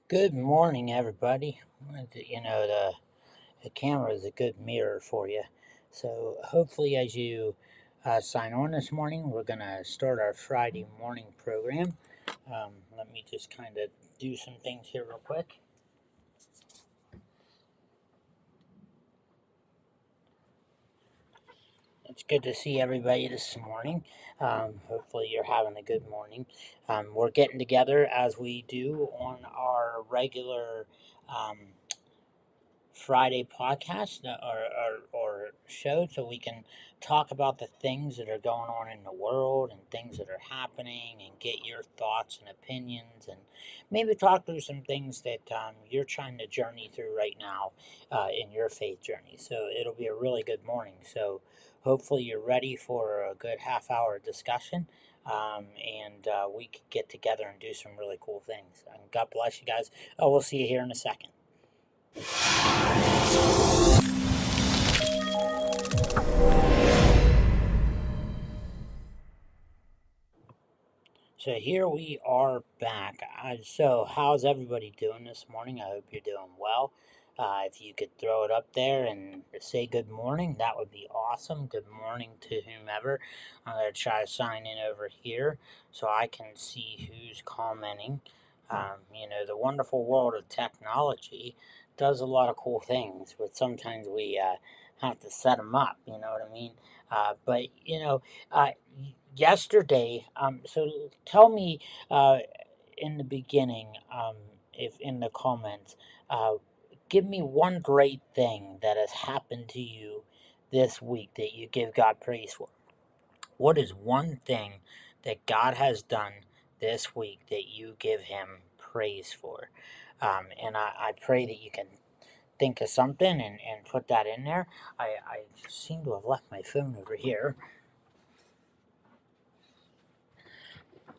Good morning, everybody. The camera is a good mirror for you. So, hopefully, as you sign on this morning, we're going to start our Friday morning program. Let me just kind of do some things here, real quick. It's good to see everybody this morning. Hopefully, you're having a good morning. We're getting together as we do on our regular Friday podcast or show so we can talk about the things that are going on in the world and things that are happening and get your thoughts and opinions and maybe talk through some things that you're trying to journey through right now in your faith journey. So it'll be a really good morning. So hopefully you're ready for a good half hour discussion. And we could get together and do some really cool things. And God bless you guys. Oh, we'll see you here in a second. So here we are back. So how's everybody doing this morning? I hope you're doing well. If you could throw it up there and say good morning, that would be awesome. Good morning to whomever. I'm going to try to sign in over here so I can see who's commenting. The wonderful world of technology does a lot of cool things, but sometimes we have to set them up, you know what I mean? But uh, yesterday, so tell me in the beginning, if in the comments, uh, give me one great thing that has happened to you this week that you give God praise for. What is one thing that God has done this week that you give Him praise for? And I pray that you can think of something and put that in there. I seem to have left my phone over here.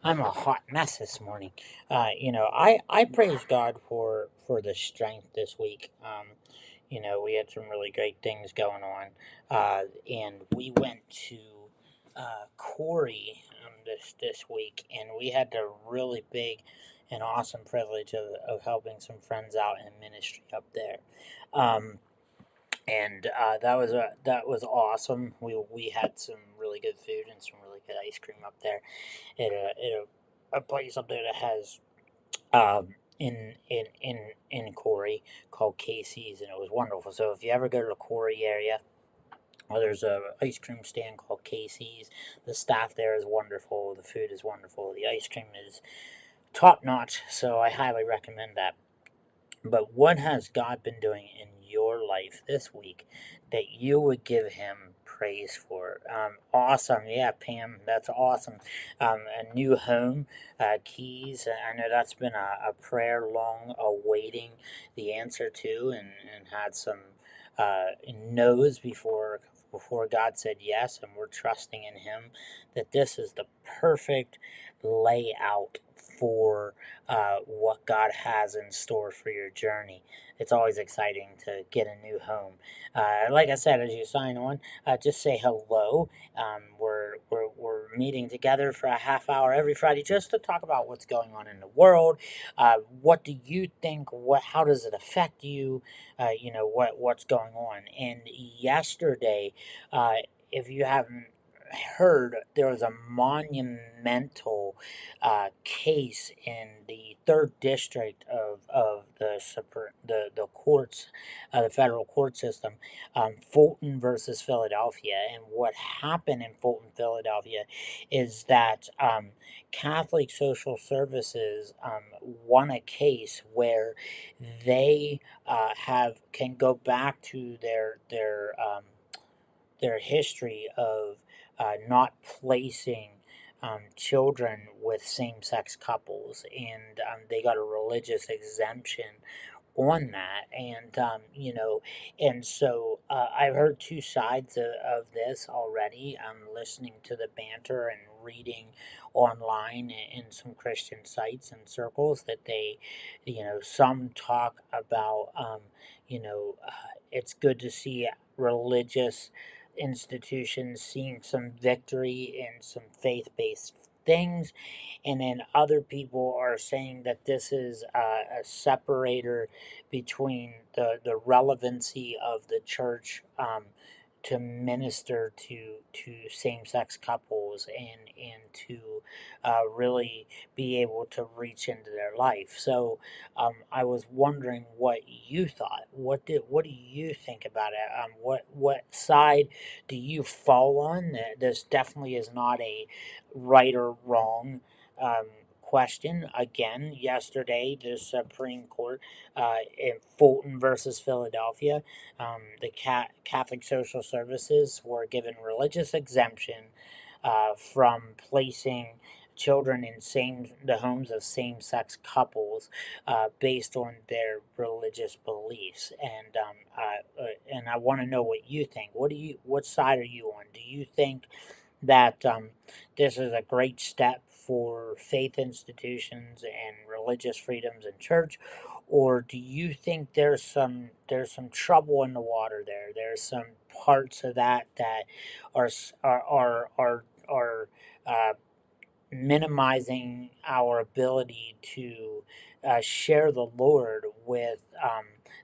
I'm a hot mess this morning. I praise God for the strength this week. We had some really great things going on, and we went to Corey this week, and we had the really big and awesome privilege of helping some friends out in ministry up there. Um, and that was awesome. We had some really good food and some really good ice cream up there at a place up there that has in Corey called Casey's, and it was wonderful. So if you ever go to the Corey area, well, there's a ice cream stand called Casey's. The staff there is wonderful. The food is wonderful. The ice cream is top notch. So I highly recommend that. But what has God been doing in your life this week that you would give Him praise for? Awesome. Yeah, Pam, that's awesome. A new home, keys. I know that's been a prayer long awaiting the answer to, and had some no's before God said yes, and we're trusting in Him that this is the perfect layout for what God has in store for your journey. It's always exciting to get a new home. Like I said, as you sign on, just say hello. We're meeting together for a half hour every Friday just to talk about what's going on in the world. What do you think? How does it affect you? What's going on. And yesterday, if you haven't heard, there was a monumental case in the third district of the courts, the federal court system, Fulton versus Philadelphia. And what happened in Fulton, Philadelphia, is that Catholic Social Services won a case where they have can go back to their history of not placing children with same-sex couples, and they got a religious exemption on that, and so I've heard two sides of this already. I'm listening to the banter and reading online in some Christian sites and circles that some talk about, it's good to see religious institutions seeing some victory in some faith-based things, and then other people are saying that this is a separator between the relevancy of the church to minister to same sex couples and to really be able to reach into their life. So I was wondering what you thought. What do you think about it? What side do you fall on? This definitely is not a right or wrong um, question. Again, yesterday, the Supreme Court in Fulton versus Philadelphia, the Catholic Social Services were given religious exemption from placing children in the homes of same-sex couples based on their religious beliefs. And I want to know what you think. What side are you on? Do you think that this is a great step for faith institutions and religious freedoms in church, or do you think there's some trouble in the water there? There's some parts of that are are minimizing our ability to share the Lord with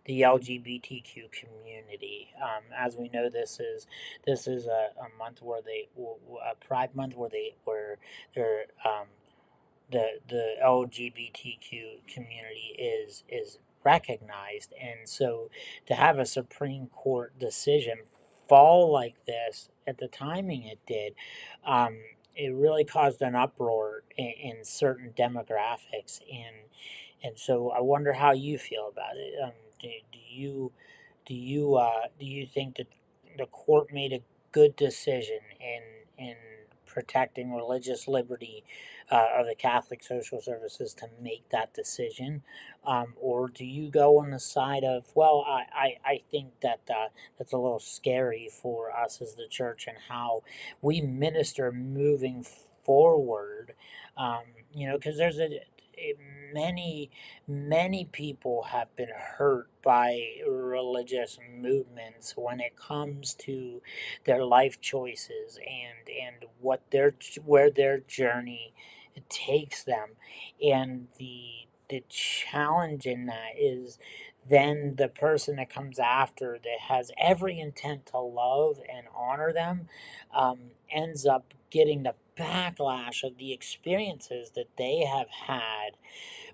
the LGBTQ community. As we know, this is a month where a Pride Month where they're the LGBTQ community is recognized, and so to have a Supreme Court decision fall like this at the timing it did, um, it really caused an uproar in certain demographics, and so I wonder how you feel about it. Do you think that the court made a good decision in protecting religious liberty of the Catholic Social Services to make that decision? Or do you go on the side of, well, I think that that's a little scary for us as the church and how we minister moving forward? Um, because many, many people have been hurt by religious movements when it comes to their life choices and where their journey takes them, and the challenge in that is then the person that comes after that has every intent to love and honor them ends up getting the backlash of the experiences that they have had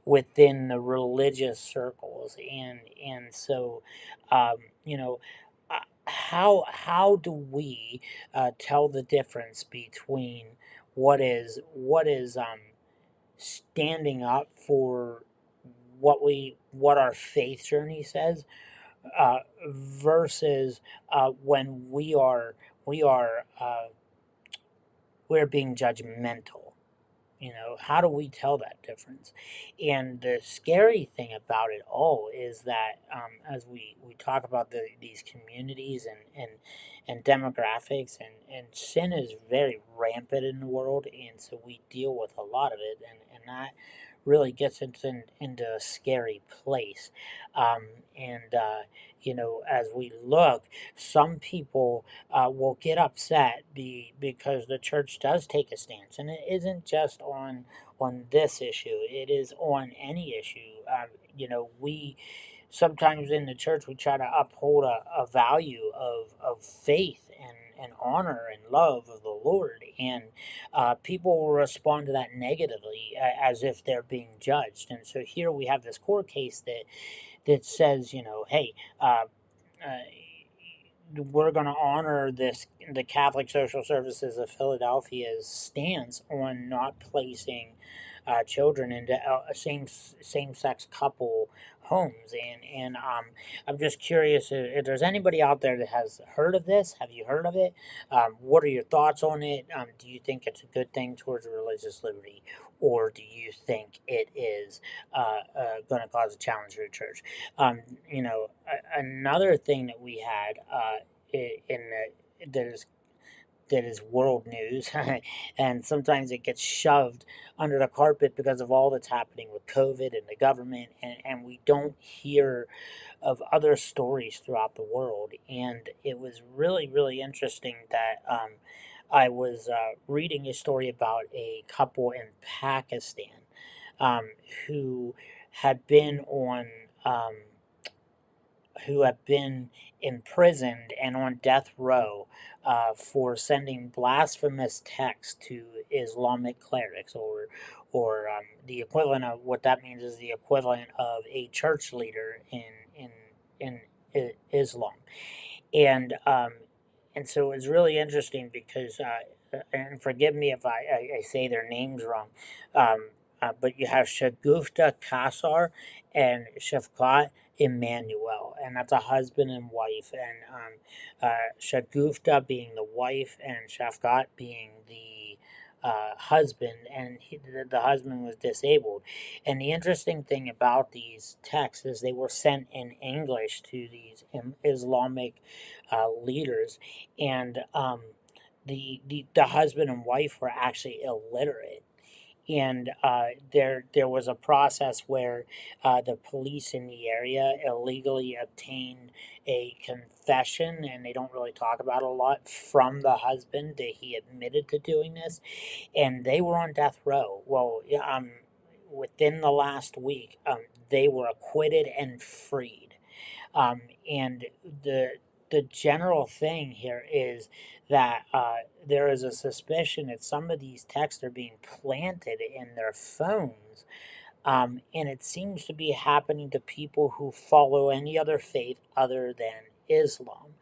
within the religious circles, and so um, you know how do we tell the difference between what is standing up for what our faith journey says versus when we're being judgmental. How do we tell that difference? And the scary thing about it all is that as we talk about these communities and demographics, and sin is very rampant in the world, and so we deal with a lot of it, and that really gets into a scary place. Um, and as we look, some people will get upset because the church does take a stance, and it isn't just on this issue; it is on any issue. We sometimes in the church we try to uphold a value of faith and honor and love of the Lord, and people will respond to that negatively as if they're being judged. And so here we have this court case that says, hey. Uh, we're going to honor the Catholic Social Services of Philadelphia's stance on not placing children into same sex couple homes, and I'm just curious if there's anybody out there that has heard of this. Have you heard of it? What are your thoughts on it? Do you think it's a good thing towards religious liberty, or do you think it is going to cause a challenge for the church? Another thing that we had that is world news, and sometimes it gets shoved under the carpet because of all that's happening with COVID and the government, and we don't hear of other stories throughout the world. And it was really, really interesting that I was reading a story about a couple in Pakistan um, who had been on um, who have been imprisoned and on death row for sending blasphemous texts to Islamic clerics, or the equivalent of what that means is the equivalent of a church leader in in Islam, and um, and so it's really interesting because and forgive me if I say their names wrong, um, but you have Shagufta Kasar and Shafqat Emmanuel, and that's a husband and wife, and Shagufta being the wife and Shafqat being the husband, and the husband was disabled. And the interesting thing about these texts is they were sent in English to these Islamic leaders, and the husband and wife were actually illiterate, and there was a process where the police in the area illegally obtained a confession, and they don't really talk about it a lot, from the husband that he admitted to doing this, and they were on death row. Well, yeah, within the last week, they were acquitted and freed. And the general thing here is that there is a suspicion that some of these texts are being planted in their phones, and it seems to be happening to people who follow any other faith other than Islam.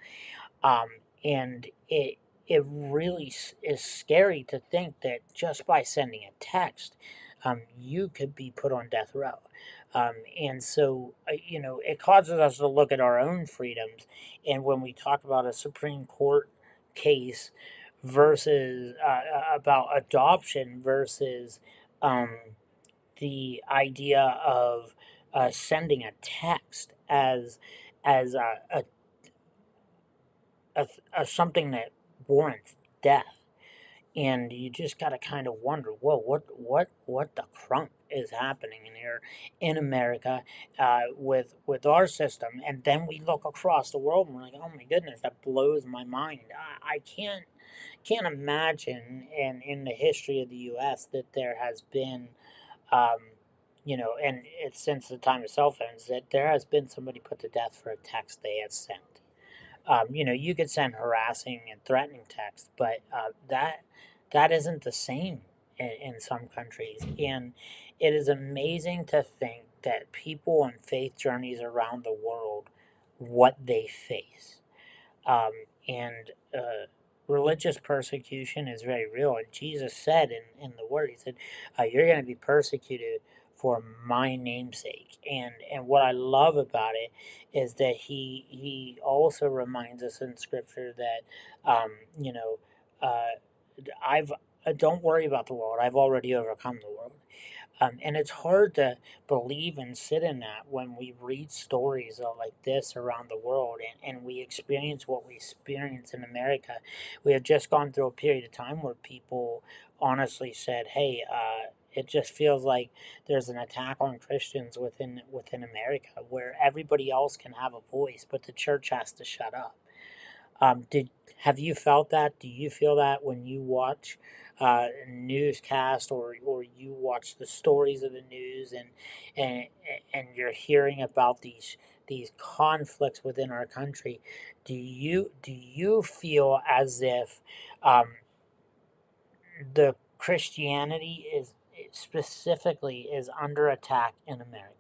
Um, and it really is scary to think that just by sending a text, you could be put on death row. And so, it causes us to look at our own freedoms. And when we talk about a Supreme Court case versus about adoption versus um, the idea of sending a text as a something that warrants death, and you just got to kind of wonder, whoa, what the crunk is happening in here in America with our system, and then we look across the world and we're like, oh my goodness, that blows my mind. I can't imagine in the history of the U.S. that there has been. Um, and it's since the time of cell phones that there has been somebody put to death for a text they have sent. You could send harassing and threatening text, but that isn't the same in some countries. And it is amazing to think that people on faith journeys around the world, what they face. And religious persecution is very real. And Jesus said in the Word, He said, "You're going to be persecuted for my namesake." And what I love about it is that He also reminds us in Scripture that, uh, I've don't worry about the world. I've already overcome the world. And it's hard to believe and sit in that when we read stories like this around the world, and we experience what we experience in America. We have just gone through a period of time where people honestly said, hey, it just feels like there's an attack on Christians within America, where everybody else can have a voice, but the church has to shut up. Did Have you felt that? Do you feel that when you watch newscast, or you watch the stories of the news, and and you're hearing about these conflicts within our country? Do you feel as if um, the Christianity is specifically is under attack in America?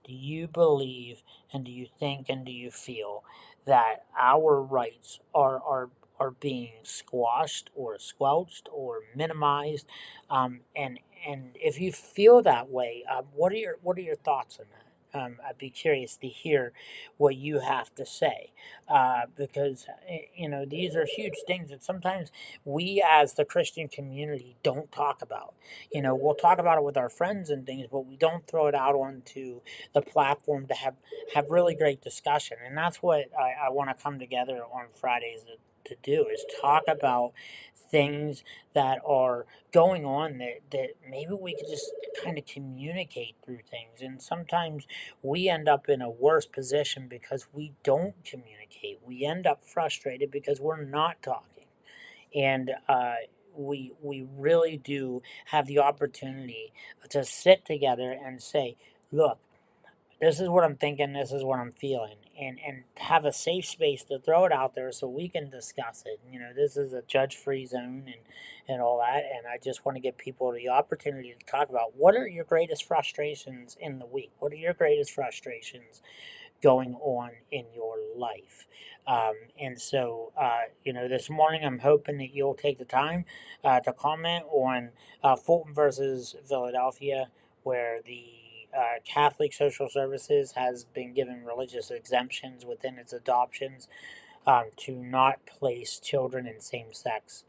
Do you believe, and do you think, and do you feel that our rights are being squashed or squelched or minimized? And if you feel that way, what are your thoughts on that? I'd be curious to hear what you have to say, because these are huge things that sometimes we as the Christian community don't talk about. We'll talk about it with our friends and things, but we don't throw it out onto the platform to have really great discussion. And that's what I want to come together on Fridays to do, is talk about things that are going on that maybe we could just kind of communicate through things. And sometimes we end up in a worse position because we don't communicate. We end up frustrated because we're not talking. and we really do have the opportunity to sit together and say, look, this is what I'm thinking, this is what I'm feeling, and have a safe space to throw it out there so we can discuss it. You know, this is a judge-free zone and all that, and I just want to give people the opportunity to talk about what are your greatest frustrations in the week? What are your greatest frustrations going on in your life? And so, this morning I'm hoping that you'll take the time to comment on Fulton versus Philadelphia, where the Catholic Social Services has been given religious exemptions within its adoptions to not place children in same sex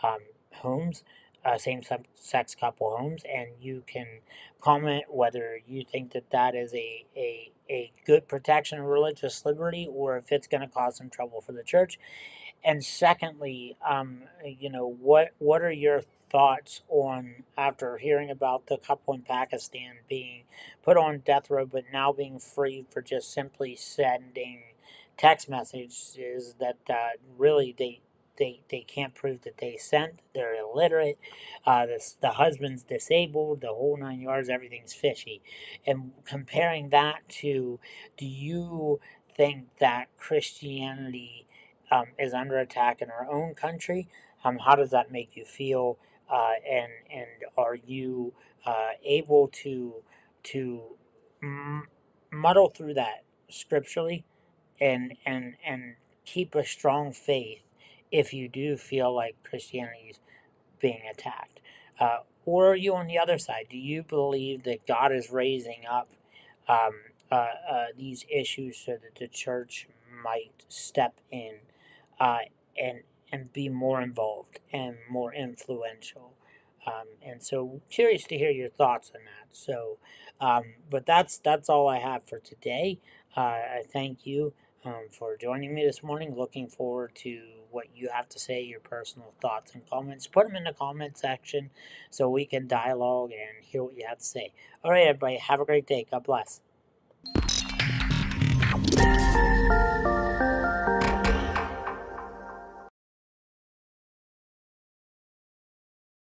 um, homes, same sex couple homes, and you can comment whether you think that that is a good protection of religious liberty or if it's going to cause some trouble for the church. And secondly, what are your thoughts on after hearing about the couple in Pakistan being put on death row, but now being free for just simply sending text messages that really they can't prove that they sent. They're illiterate. The husband's disabled. The whole 9 yards. Everything's fishy. And comparing that to, do you think that Christianity is under attack in our own country? How does that make you feel? And are you able to muddle through that scripturally and keep a strong faith if you do feel like Christianity is being attacked? Or are you on the other side? Do you believe that God is raising up um, these issues so that the church might step in uh, and and be more involved and more influential? And so, curious to hear your thoughts on that. So, but that's all I have for today. I thank you for joining me this morning. Looking forward to what you have to say, your personal thoughts and comments. Put them in the comment section so we can dialogue and hear what you have to say. All right, everybody, have a great day. God bless.